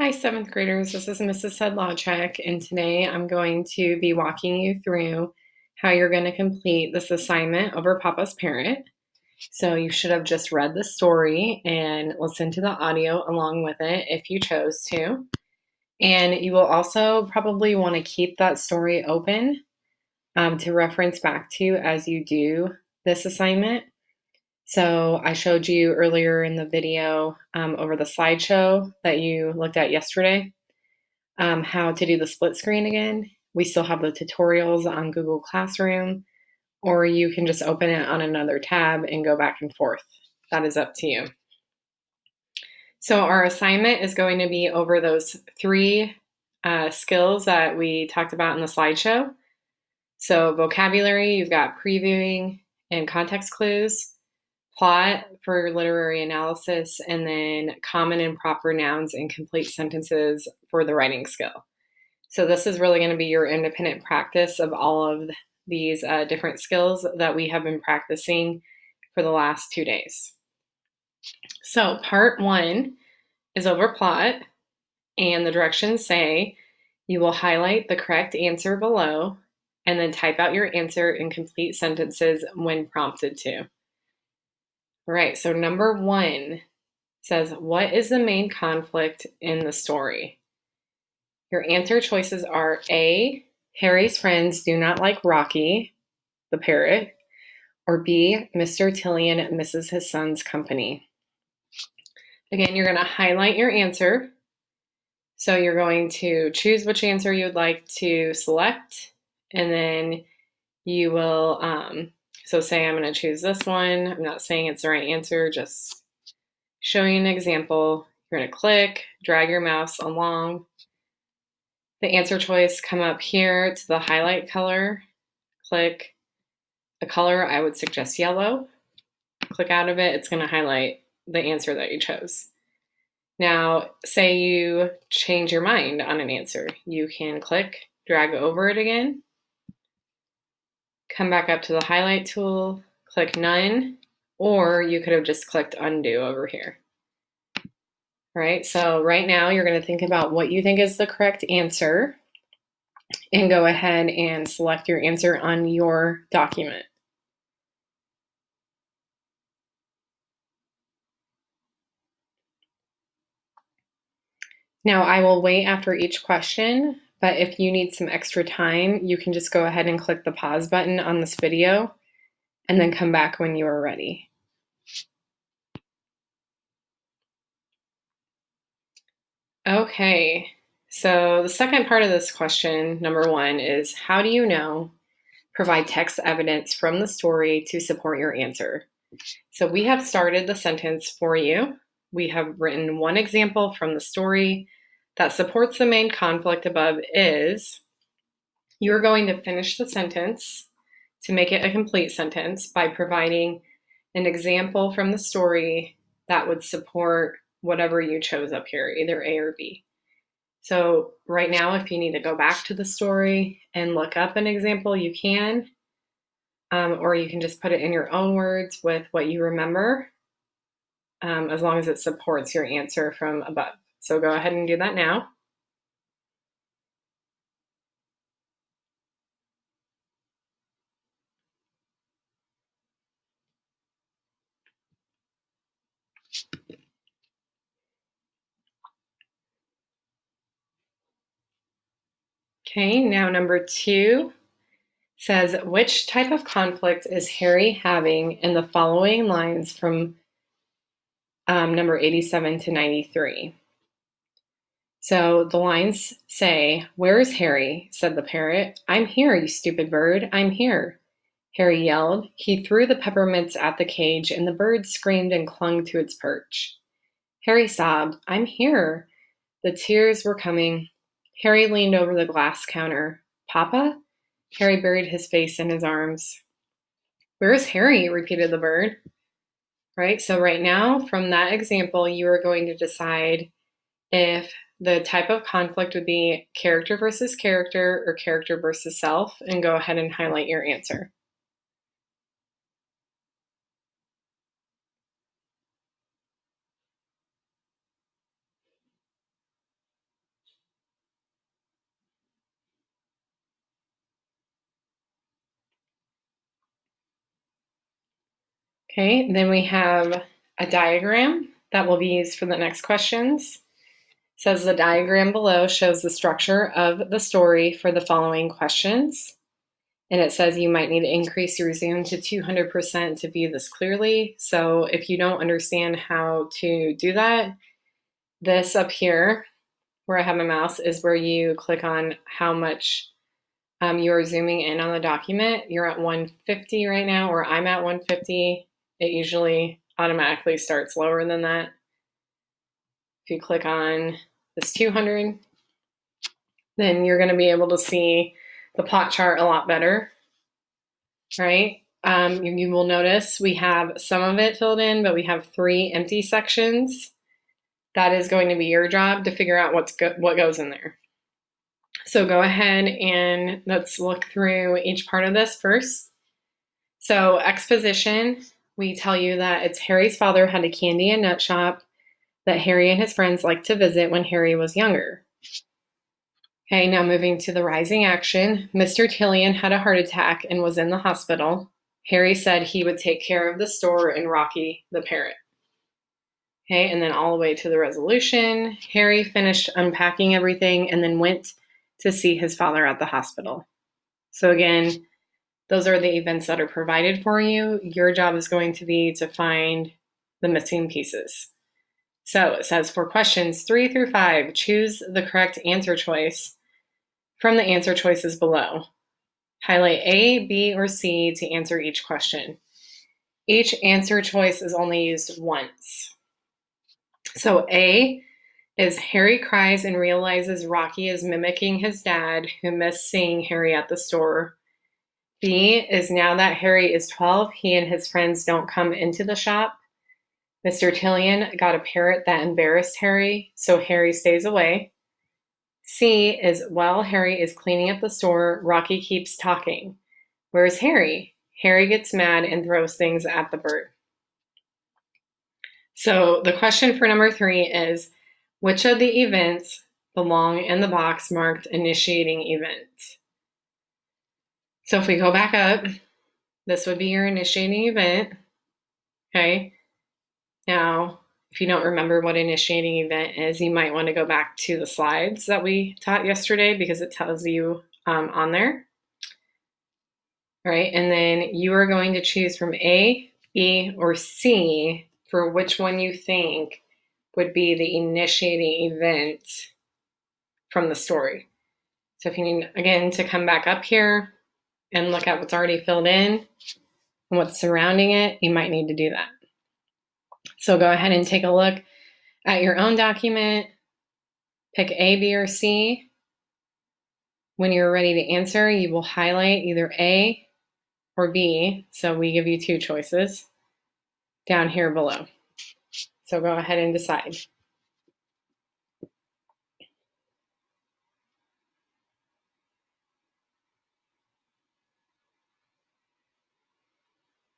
Hi, seventh graders. This is Mrs. Sedlacek, and today I'm going to be walking you through how you're going to complete this assignment over Papa's Parrot. So you should have just read the story and listened to the audio along with it if you chose to. And you will also probably want to keep that story open to reference back to as you do this assignment. So I showed you earlier in the video over the slideshow that you looked at yesterday how to do the split screen again. We still have the tutorials on Google Classroom, or you can just open it on another tab and go back and forth. That is up to you. So our assignment is going to be over those three skills that we talked about in the slideshow. So vocabulary, you've got previewing and context clues, plot for literary analysis, and then common and proper nouns and complete sentences for the writing skill. So this is really going to be your independent practice of all of these different skills that we have been practicing for the last 2 days. So part 1 is over plot, and the directions say you will highlight the correct answer below and then type out your answer in complete sentences when prompted to. All right, so number 1 says, what is the main conflict in the story? Your answer choices are A, Harry's friends do not like Rocky, the parrot, or B, Mr. Tillian misses his son's company. Again, you're going to highlight your answer. So you're going to choose which answer you would like to select, and then you will, so say I'm going to choose this one. I'm not saying it's the right answer, just showing you an example. You're going to click, drag your mouse along the answer choice, come up here to the highlight color, click a color. I would suggest yellow. Click out of it. It's going to highlight the answer that you chose. Now, say you change your mind on an answer. You can click, drag over it again, come back up to the highlight tool, click none, or you could have just clicked undo over here. All right, so right now you're going to think about what you think is the correct answer and go ahead and select your answer on your document. Now I will wait after each question, but if you need some extra time, you can just go ahead and click the pause button on this video and then come back when you are ready. Okay, so the second part of this question, number 1, is how do you know? Provide text evidence from the story to support your answer. So we have started the sentence for you. We have written one example from the story that supports the main conflict above is, you're going to finish the sentence to make it a complete sentence by providing an example from the story that would support whatever you chose up here, either A or B. So right now, if you need to go back to the story and look up an example, you can, or you can just put it in your own words with what you remember, as long as it supports your answer from above. So go ahead and do that now. Okay, now number 2 says, which type of conflict is Harry having in the following lines from number 87 to 93? So the lines say, where is Harry? Said the parrot. I'm here, you stupid bird, I'm here. Harry yelled. He threw the peppermints at the cage, and the bird screamed and clung to its perch. Harry sobbed, I'm here. The tears were coming. Harry leaned over the glass counter. Papa? Harry buried his face in his arms. Where's Harry? Repeated the bird. Right, so right now, from that example, you are going to decide if the type of conflict would be character versus character or character versus self, and go ahead and highlight your answer. Okay, then we have a diagram that will be used for the next questions. It says the diagram below shows the structure of the story for the following questions. And it says you might need to increase your zoom to 200% to view this clearly. So if you don't understand how to do that, this up here where I have my mouse is where you click on how much you are zooming in on the document. You're at 150 right now, or I'm at 150. It usually automatically starts lower than that. If you click on this 200, then you're going to be able to see the plot chart a lot better, right? You will notice we have some of it filled in, but we have 3 empty sections. That is going to be your job to figure out what goes in there. So go ahead and let's look through each part of this first. So exposition, we tell you that it's Harry's father had a candy and nut shop that Harry and his friends liked to visit when Harry was younger. Okay, now moving to the rising action. Mr. Tillian had a heart attack and was in the hospital. Harry said he would take care of the store and Rocky the parrot. Okay, and then all the way to the resolution. Harry finished unpacking everything and then went to see his father at the hospital. So again, those are the events that are provided for you. Your job is going to be to find the missing pieces. So it says for questions 3 through 5, choose the correct answer choice from the answer choices below. Highlight A, B, or C to answer each question. Each answer choice is only used once. So A is Harry cries and realizes Rocky is mimicking his dad, who missed seeing Harry at the store. B is now that Harry is 12, he and his friends don't come into the shop. Mr. Tillian got a parrot that embarrassed Harry, so Harry stays away. C is while Harry is cleaning up the store, Rocky keeps talking. Where's Harry? Harry gets mad and throws things at the bird. So the question for number 3 is, which of the events belong in the box marked initiating event? So if we go back up, this would be your initiating event. Okay. Now, if you don't remember what initiating event is, you might want to go back to the slides that we taught yesterday because it tells you on there. All right, and then you are going to choose from A, B, or C for which one you think would be the initiating event from the story. So if you need, again, to come back up here and look at what's already filled in and what's surrounding it, you might need to do that. So go ahead and take a look at your own document, pick A, B, or C. When you're ready to answer, you will highlight either A or B, so we give you 2 choices down here below. So go ahead and decide.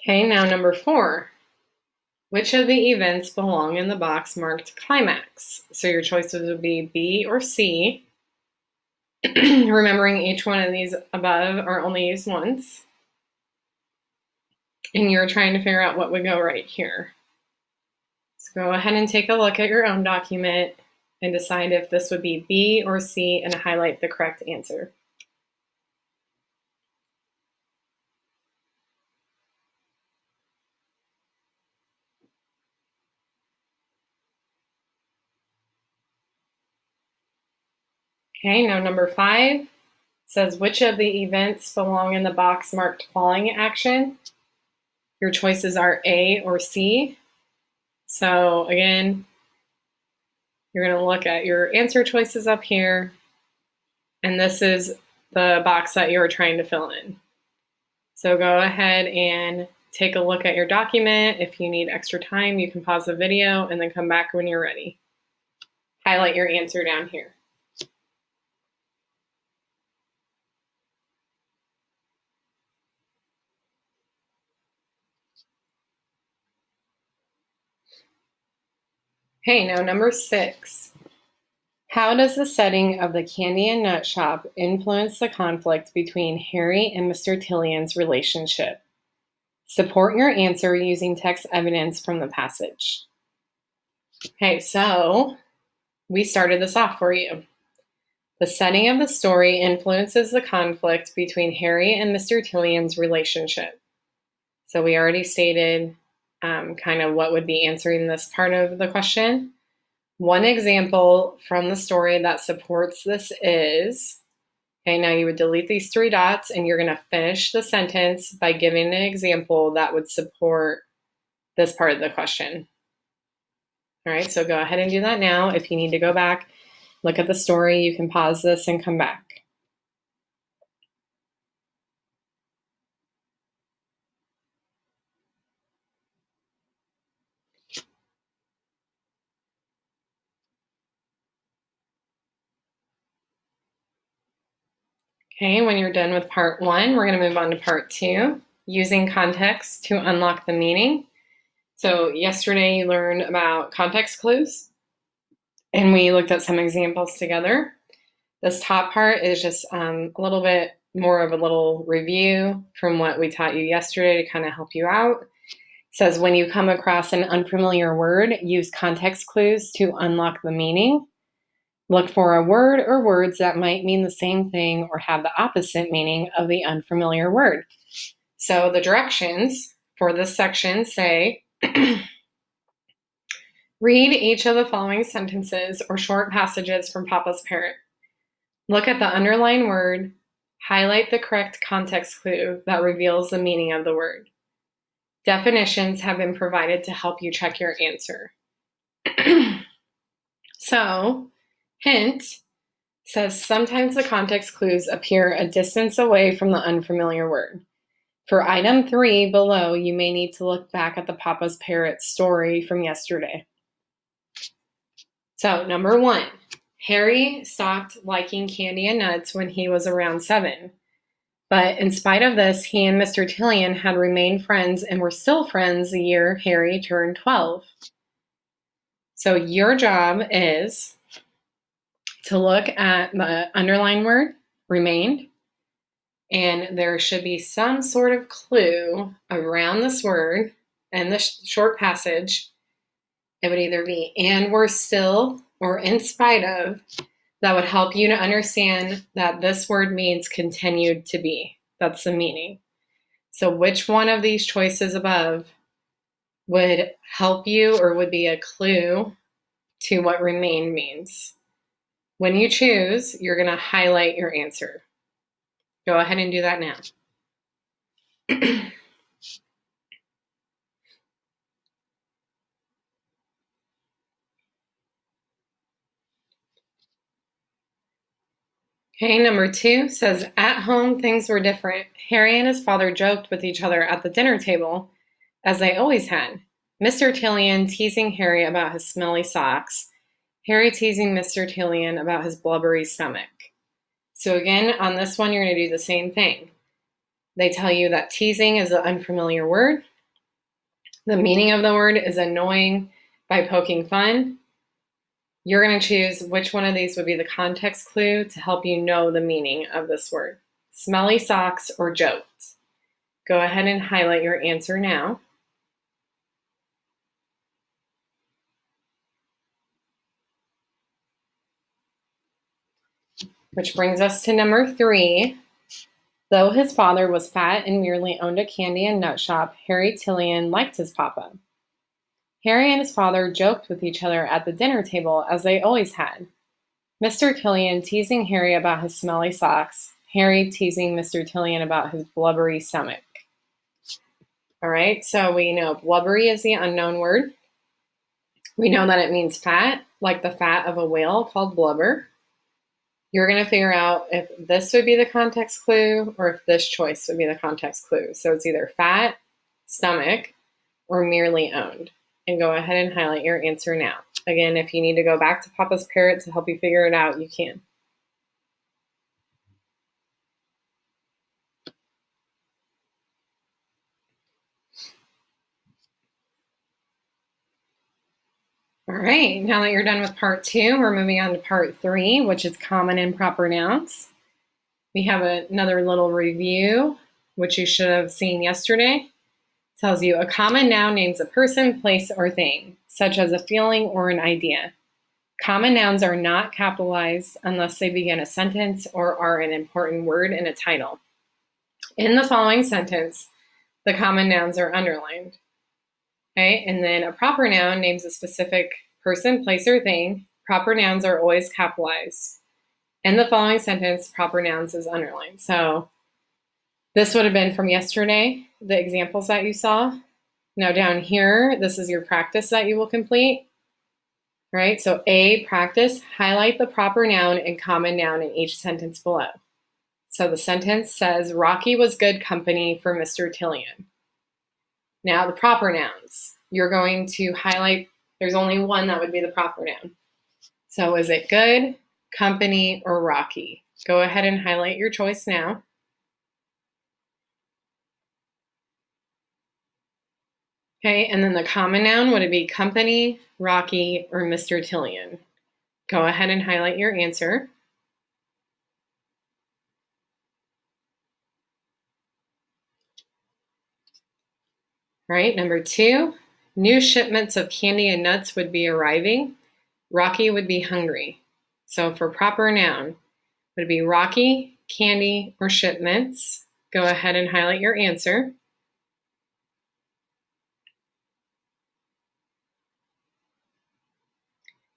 Okay, now number 4. Which of the events belong in the box marked climax? So your choices would be B or C. Remembering each one of these above are only used once. And you're trying to figure out what would go right here. So go ahead and take a look at your own document and decide if this would be B or C and highlight the correct answer. Okay, now number 5 says which of the events belong in the box marked falling action? Your choices are A or C. So again, you're going to look at your answer choices up here, and this is the box that you're trying to fill in. So go ahead and take a look at your document. If you need extra time, you can pause the video and then come back when you're ready. Highlight your answer down here. Okay, now number 6. How does the setting of the candy and nut shop influence the conflict between Harry and Mr. Tillian's relationship? Support your answer using text evidence from the passage. Okay, so we started this off for you. The setting of the story influences the conflict between Harry and Mr. Tillion's relationship. So we already stated kind of what would be answering this part of the question. One example from the story that supports this is, okay, now you would delete these 3 dots and you're going to finish the sentence by giving an example that would support this part of the question. All right, so go ahead and do that now. If you need to go back, look at the story, you can pause this and come back. Okay, when you're done with part 1, we're going to move on to part 2, using context to unlock the meaning. So yesterday you learned about context clues, and we looked at some examples together. This top part is just a little bit more of a little review from what we taught you yesterday to kind of help you out. It says, when you come across an unfamiliar word, use context clues to unlock the meaning. Look for a word or words that might mean the same thing or have the opposite meaning of the unfamiliar word. So the directions for this section say, read each of the following sentences or short passages from Papa's Parrot. Look at the underlined word, highlight the correct context clue that reveals the meaning of the word. Definitions have been provided to help you check your answer. So, hint says sometimes the context clues appear a distance away from the unfamiliar word. For item 3 below, you may need to look back at the Papa's Parrot story from yesterday. So, number 1, Harry stopped liking candy and nuts when he was around 7. But in spite of this, he and Mr. Tillion had remained friends and were still friends the year Harry turned 12. So your job is to look at the underlined word, remained, and there should be some sort of clue around this word and this short passage. It would either be and were still or in spite of, that would help you to understand that this word means continued to be. That's the meaning. So which one of these choices above would help you or would be a clue to what remain means? When you choose, you're going to highlight your answer. Go ahead and do that now. Okay, number 2 says, at home, things were different. Harry and his father joked with each other at the dinner table, as they always had. Mr. Tillion teasing Harry about his smelly socks. Harry teasing Mr. Tillion about his blubbery stomach. So again, on this one, you're going to do the same thing. They tell you that teasing is an unfamiliar word. The meaning of the word is annoying by poking fun. You're going to choose which one of these would be the context clue to help you know the meaning of this word. Smelly socks or joked. Go ahead and highlight your answer now. Which brings us to number 3. Though his father was fat and merely owned a candy and nut shop, Harry Tillion liked his papa. Harry and his father joked with each other at the dinner table, as they always had. Mr. Tillion teasing Harry about his smelly socks, Harry teasing Mr. Tillion about his blubbery stomach. All right, so we know blubbery is the unknown word. We know that it means fat, like the fat of a whale called blubber. You're going to figure out if this would be the context clue or if this choice would be the context clue. So it's either fat, stomach, or merely owned. And go ahead and highlight your answer now. Again, if you need to go back to Papa's Parrot to help you figure it out, you can. All right, now that you're done with part 2, we're moving on to part 3, which is common and proper nouns. We have another little review, which you should have seen yesterday. Tells you a common noun names a person, place, or thing, such as a feeling or an idea. Common nouns are not capitalized unless they begin a sentence or are an important word in a title. In the following sentence, the common nouns are underlined. Okay, and then a proper noun names a specific person, place, or thing. Proper nouns are always capitalized. In the following sentence, proper nouns is underlined. So this would have been from yesterday, the examples that you saw. Now down here, this is your practice that you will complete. Right, so A, practice, highlight the proper noun and common noun in each sentence below. So the sentence says, Rocky was good company for Mr. Tillian. Now the proper nouns, you're going to highlight, there's only one that would be the proper noun. So is it good, company, or Rocky? Go ahead and highlight your choice now. Okay, and then the common noun, would it be company, Rocky, or Mr. Tillian? Go ahead and highlight your answer. All right, number 2, new shipments of candy and nuts would be arriving. Rocky would be hungry. So for proper noun, would it be Rocky, candy, or shipments? Go ahead and highlight your answer.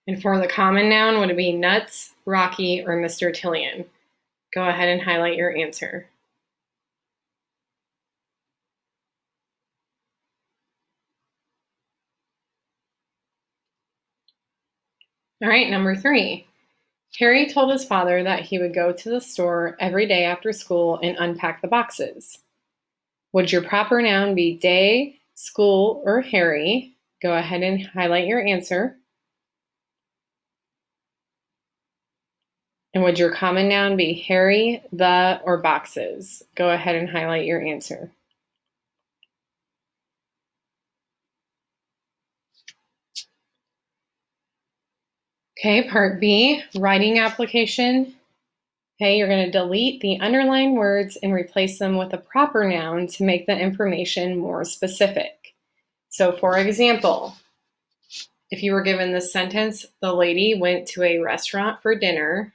And for the common noun, would it be nuts, Rocky, or Mr. Tillian? Go ahead and highlight your answer. All right, number 3. Harry told his father that he would go to the store every day after school and unpack the boxes. Would your proper noun be day, school, or Harry? Go ahead and highlight your answer. And would your common noun be Harry, the, or boxes? Go ahead and highlight your answer. Okay, part B, writing application. Okay, you're going to delete the underlined words and replace them with a proper noun to make the information more specific. So for example, if you were given this sentence, the lady went to a restaurant for dinner,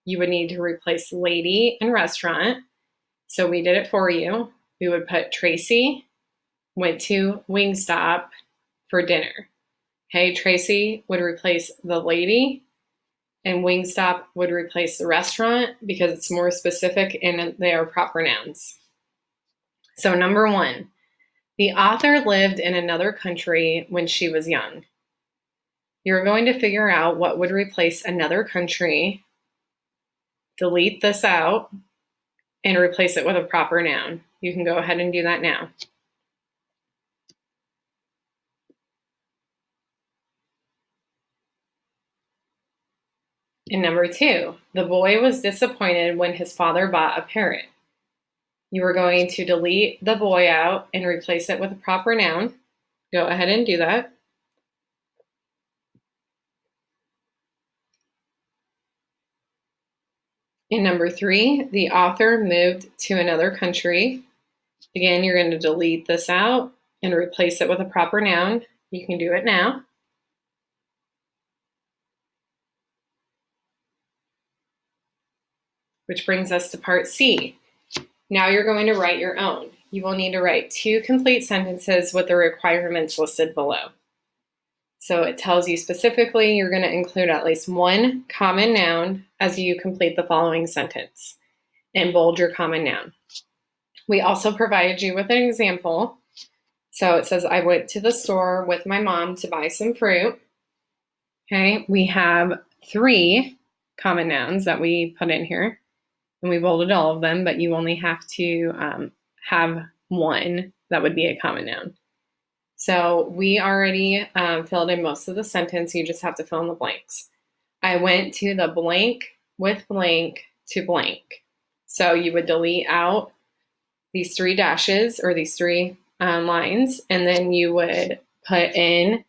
you would need to replace lady and restaurant. So we did it for you. We would put Tracy went to Wingstop for dinner. Okay, Tracy would replace the lady and Wingstop would replace the restaurant because it's more specific and they are proper nouns. So number 1, the author lived in another country when she was young. You're going to figure out what would replace another country, delete this out, and replace it with a proper noun. You can go ahead and do that now. And number 2, the boy was disappointed when his father bought a parrot. You are going to delete the boy out and replace it with a proper noun. Go ahead and do that. And number 3, the author moved to another country. Again, you're going to delete this out and replace it with a proper noun. You can do it now. Which brings us to part C. Now you're going to write your own. You will need to write 2 complete sentences with the requirements listed below. So it tells you specifically you're going to include at least 1 common noun as you complete the following sentence and bold your common noun. We also provided you with an example. So it says, I went to the store with my mom to buy some fruit. Okay, we have 3 common nouns that we put in here, and we bolded all of them, but you only have to have 1 that would be a common noun. So we already filled in most of the sentence. You just have to fill in the blanks. I went to the blank with blank to blank. So you would delete out these 3 dashes or these 3 lines, and then you would put in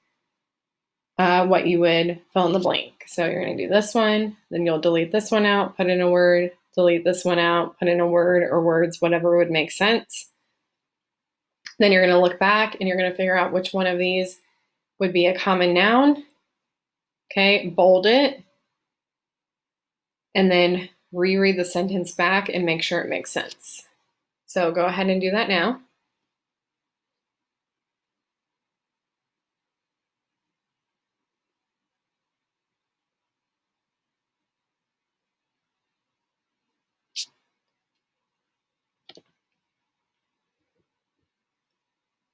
what you would fill in the blank. So you're going to do this one, then you'll delete this one out, put in a word, delete this one out, put in a word or words, whatever would make sense. Then you're going to look back and you're going to figure out which one of these would be a common noun. Okay, bold it, and then reread the sentence back and make sure it makes sense. So go ahead and do that now.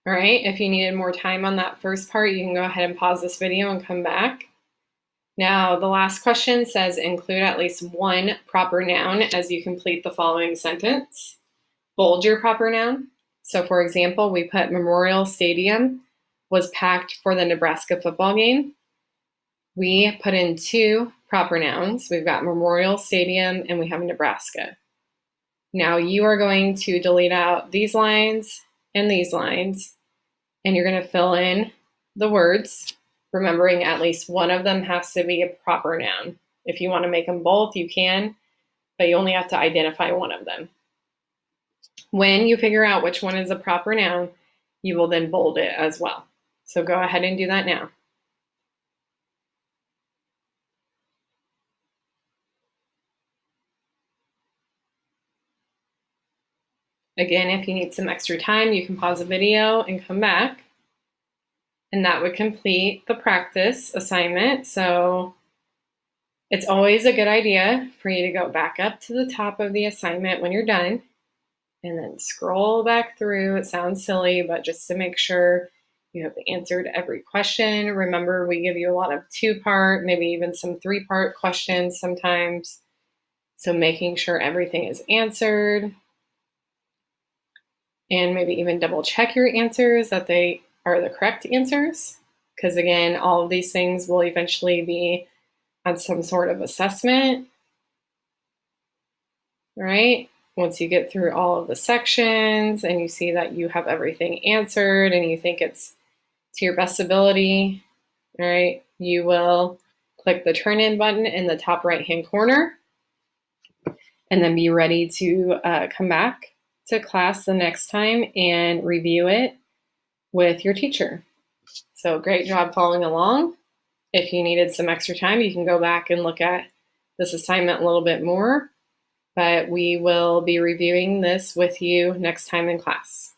All right, if you needed more time on that first part, you can go ahead and pause this video and come back. Now, the last question says include at least one proper noun as you complete the following sentence. Bold your proper noun. So for example, we put Memorial Stadium was packed for the Nebraska football game. We put in two proper nouns. We've got Memorial Stadium and we have Nebraska. Now you are going to delete out these lines and these lines, and you're going to fill in the words, remembering at least one of them has to be a proper noun. If you want to make them both, you can, but you only have to identify one of them. When you figure out which one is a proper noun, you will then bold it as well. So go ahead and do that now. Again, if you need some extra time, you can pause the video and come back. And that would complete the practice assignment. So it's always a good idea for you to go back up to the top of the assignment when you're done and then scroll back through. It sounds silly, but just to make sure you have answered every question. Remember, we give you a lot of two-part, maybe even some three-part questions sometimes. So making sure everything is answered. And maybe even double check your answers, that they are the correct answers. Because again, all of these things will eventually be on some sort of assessment. All right? Once you get through all of the sections and you see that you have everything answered and you think it's to your best ability, all right, you will click the turn in button in the top right-hand corner and then be ready to come back to class the next time and review it with your teacher. So great job following along. If you needed some extra time, you can go back and look at this assignment a little bit more, but we will be reviewing this with you next time in class.